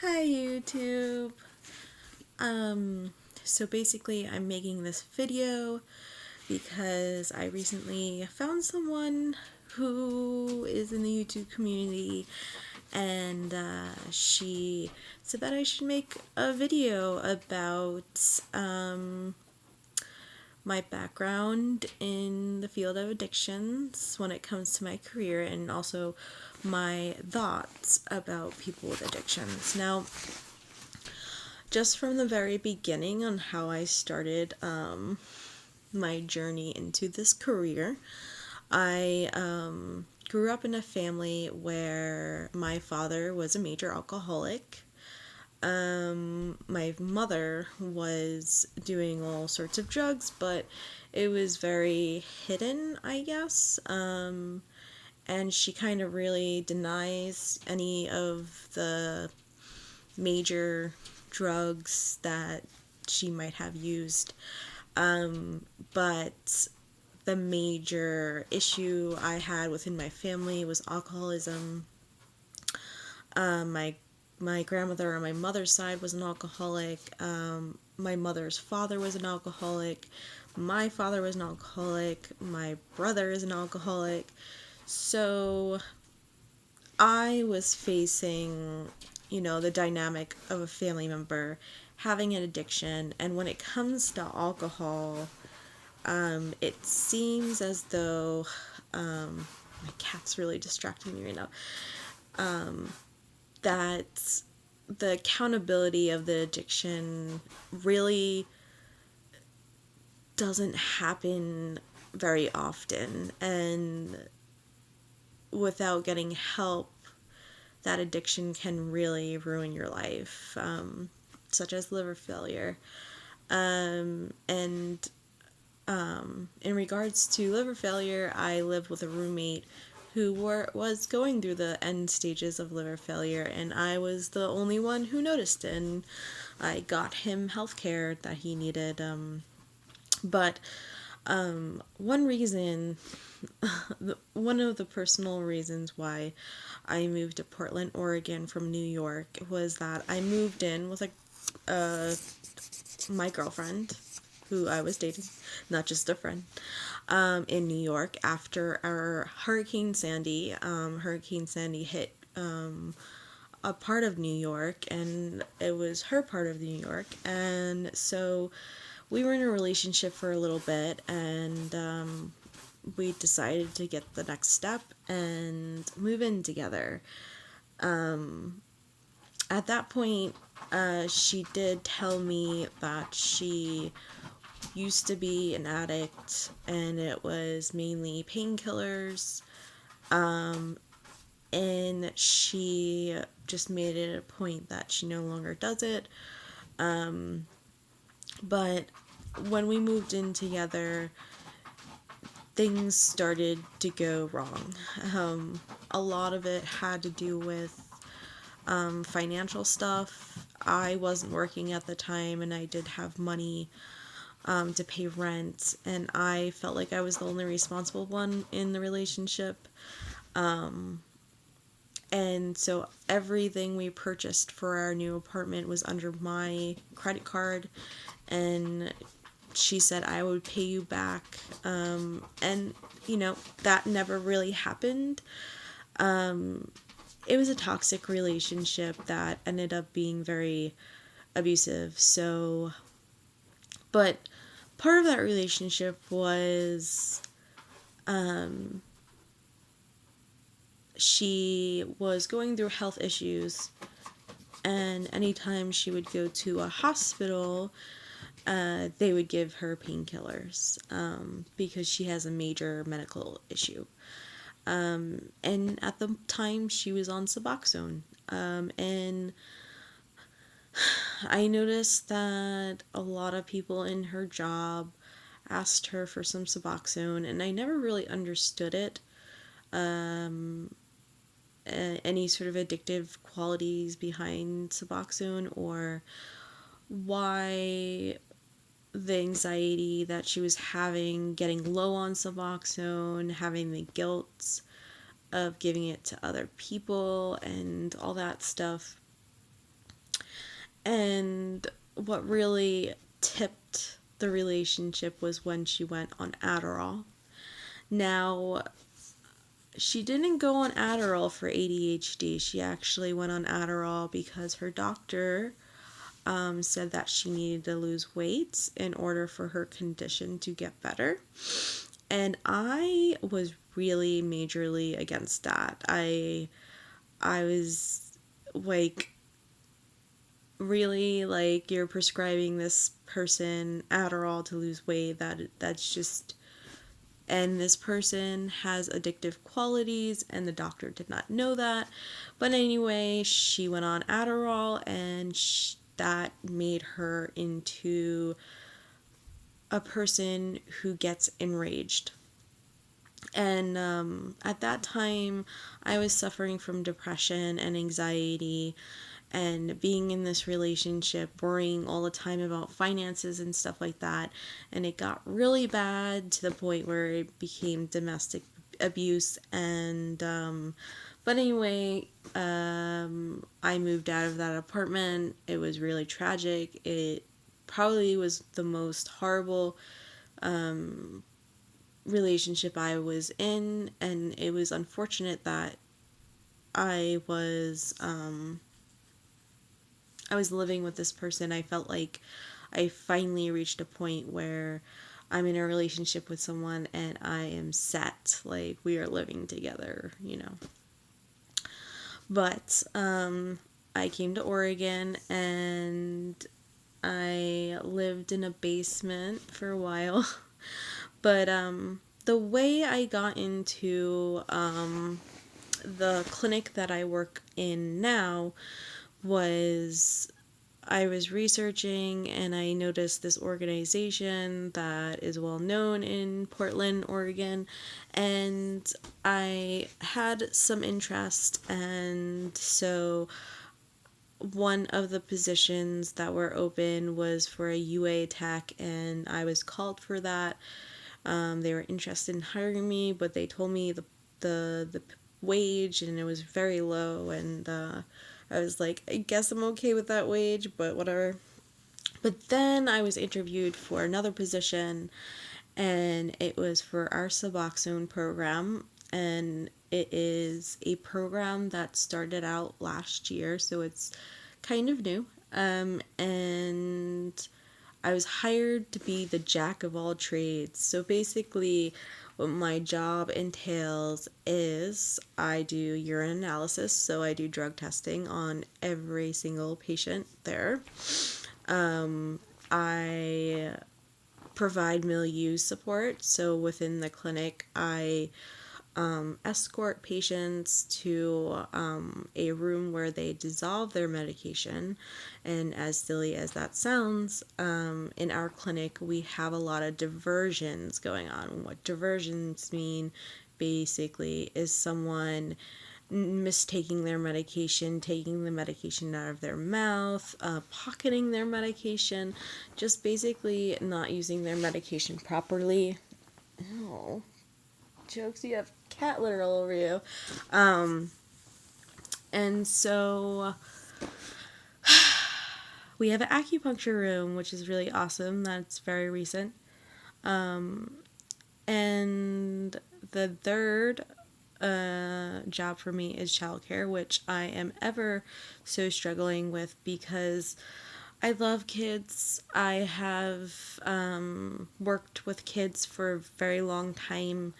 Hi YouTube. So basically I'm making this video because I recently found someone who is in the YouTube community and she said that I should make a video about my background in the field of addictions when it comes to my career and also my thoughts about people with addictions. Now, just from the very beginning on how I started my journey into this career, I grew up in a family where my father was a major alcoholic. My mother was doing all sorts of drugs, but it was very hidden, I guess. And she kind of really denies any of the major drugs that she might have used. But the major issue I had within my family was alcoholism. My grandmother on my mother's side was an alcoholic. My mother's father was an alcoholic. My father was an alcoholic. My brother is an alcoholic. So I was facing, the dynamic of a family member having an addiction, and when it comes to alcohol, it seems as though my cat's really distracting me right now. That the accountability of the addiction really doesn't happen very often, and without getting help, that addiction can really ruin your life, such as liver failure. And in regards to liver failure, I lived with a roommate who was going through the end stages of liver failure, and I was the only one who noticed it, and I got him health care that he needed. But one reason, one of the personal reasons why I moved to Portland, Oregon from New York was that I moved in with my girlfriend, who I was dating, not just a friend, in New York after our Hurricane Sandy. Hurricane Sandy hit a part of New York, and it was her part of New York, and so we were in a relationship for a little bit, and we decided to get the next step and move in together. At that point, she did tell me that she used to be an addict, and it was mainly painkillers. And she just made it a point that she no longer does it. But when we moved in together, things started to go wrong. A lot of it had to do with financial stuff. I wasn't working at the time, and I did have money to pay rent, and I felt like I was the only responsible one in the relationship. And so everything we purchased for our new apartment was under my credit card, and she said I would pay you back. And, that never really happened. It was a toxic relationship that ended up being very abusive. So, but part of that relationship was she was going through health issues, and anytime she would go to a hospital, they would give her painkillers because she has a major medical issue. And at the time, she was on Suboxone. And I noticed that a lot of people in her job asked her for some Suboxone, and I never really understood it. Any sort of addictive qualities behind Suboxone, or why the anxiety that she was having getting low on Suboxone, having the guilt of giving it to other people, and all that stuff. And what really tipped the relationship was when she went on Adderall. Now, she didn't go on Adderall for ADHD. She actually went on Adderall because her doctor said that she needed to lose weight in order for her condition to get better. And I was really majorly against that. I was like, really, like, you're prescribing this person Adderall to lose weight? That's just, and this person has addictive qualities, and the doctor did not know that. But anyway, she went on Adderall, and that made her into a person who gets enraged. And at that time, I was suffering from depression and anxiety and being in this relationship, worrying all the time about finances and stuff like that. And it got really bad to the point where it became domestic abuse. And, but anyway, I moved out of that apartment. It was really tragic. It probably was the most horrible relationship I was in, and it was unfortunate that I was I was living with this person. I felt like I finally reached a point where I'm in a relationship with someone and I am set, like we are living together, you know. But I came to Oregon and I lived in a basement for a while. But the way I got into the clinic that I work in now was I was researching and I noticed this organization that is well known in Portland, Oregon, and I had some interest, and so one of the positions that were open was for a UA tech, and I was called for that. They were interested in hiring me, but they told me the wage, and it was very low, and I was like, I guess I'm okay with that wage, but whatever. But then I was interviewed for another position, and it was for our Suboxone program, and it is a program that started out last year, so it's kind of new. And I was hired to be the jack of all trades. So basically, what my job entails is I do urine analysis, so I do drug testing on every single patient there. I provide milieu support, so within the clinic, I escort patients to a room where they dissolve their medication. And as silly as that sounds, in our clinic, we have a lot of diversions going on. What diversions mean basically is someone mistaking their medication, taking the medication out of their mouth, pocketing their medication, just basically not using their medication properly. Oh, jokes, you have cat litter all over you. And so we have an acupuncture room, which is really awesome. That's very recent. And the third job for me is childcare, which I am ever so struggling with because I love kids. I have worked with kids for a very long time,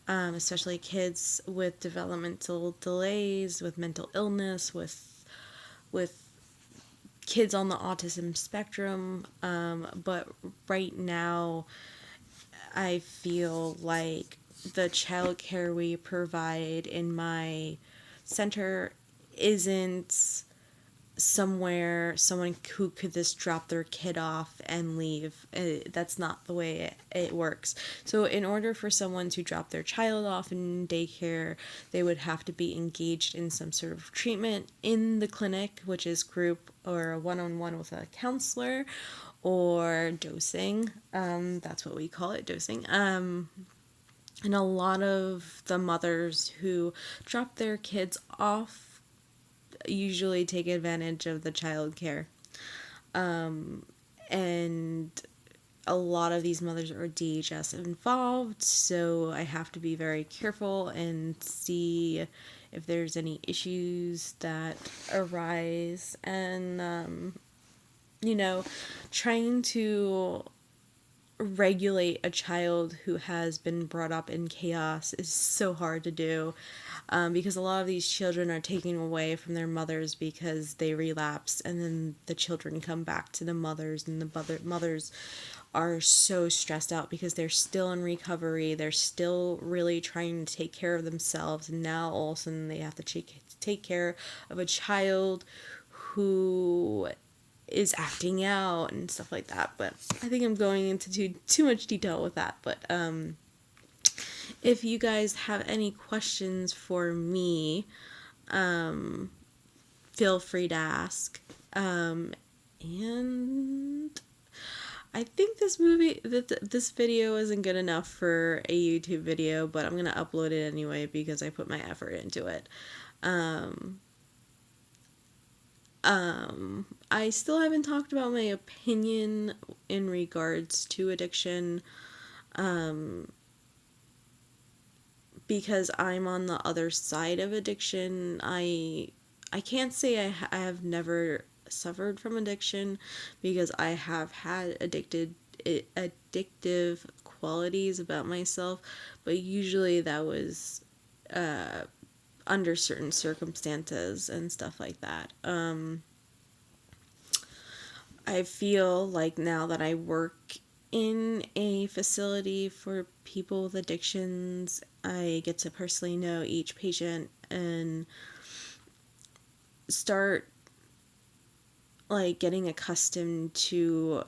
especially kids with developmental delays, with mental illness, with kids on the autism spectrum. But right now, I feel like the childcare we provide in my center isn't somewhere someone who could just drop their kid off and leave. That's not the way it works. So in order for someone to drop their child off in daycare, they would have to be engaged in some sort of treatment in the clinic, which is group or one-on-one with a counselor, or dosing. That's what we call it, dosing. And a lot of the mothers who drop their kids off usually take advantage of the child care. And a lot of these mothers are DHS involved, so I have to be very careful and see if there's any issues that arise. And, trying to regulate a child who has been brought up in chaos is so hard to do, because a lot of these children are taken away from their mothers because they relapse, and then the children come back to the mothers, and the mothers are so stressed out because they're still in recovery, they're still really trying to take care of themselves, and now all of a sudden they have to take care of a child who is acting out and stuff like that. But I think I'm going into too much detail with that. But if you guys have any questions for me, feel free to ask. And I think this video isn't good enough for a YouTube video, but I'm gonna upload it anyway because I put my effort into it. I still haven't talked about my opinion in regards to addiction, because I'm on the other side of addiction. I can't say I have never suffered from addiction, because I have had addictive qualities about myself, but usually that was under certain circumstances and stuff like that. I feel like now that I work in a facility for people with addictions, I get to personally know each patient and start like getting accustomed to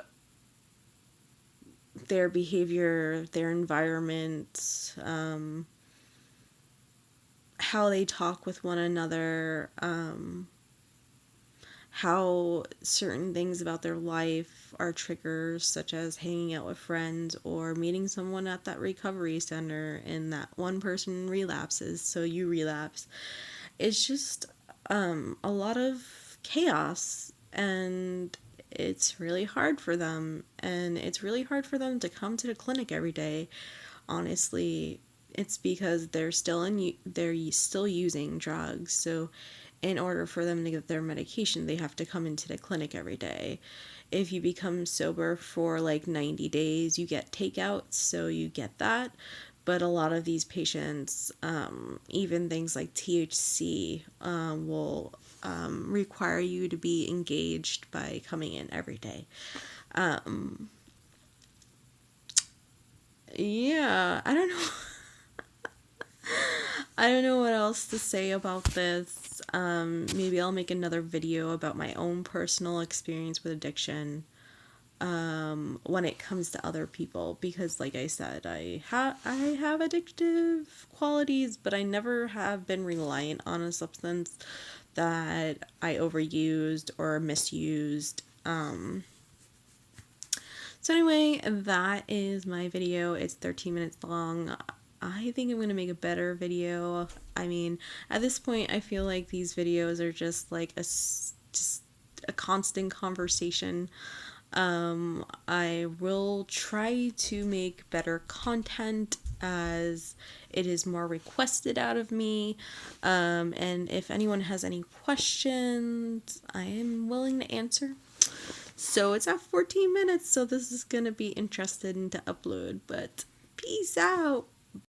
their behavior, their environment, how they talk with one another, how certain things about their life are triggers, such as hanging out with friends or meeting someone at that recovery center and that one person relapses, so you relapse. It's just a lot of chaos, and it's really hard for them, and it's really hard for them to come to the clinic every day. Honestly, it's because they're still using drugs, so in order for them to get their medication, they have to come into the clinic every day. If you become sober for like 90 days, you get takeouts, so you get that. But a lot of these patients, even things like THC, will require you to be engaged by coming in every day. Yeah, I don't know. I don't know what else to say about this. Maybe I'll make another video about my own personal experience with addiction when it comes to other people, because like I said, I have addictive qualities, but I never have been reliant on a substance that I overused or misused. So anyway, that is my video. It's 13 minutes long. I think I'm going to make a better video. I mean, at this point, I feel like these videos are just like just a constant conversation. I will try to make better content as it is more requested out of me. And if anyone has any questions, I am willing to answer. So it's at 14 minutes, so this is going to be interesting to upload, but peace out.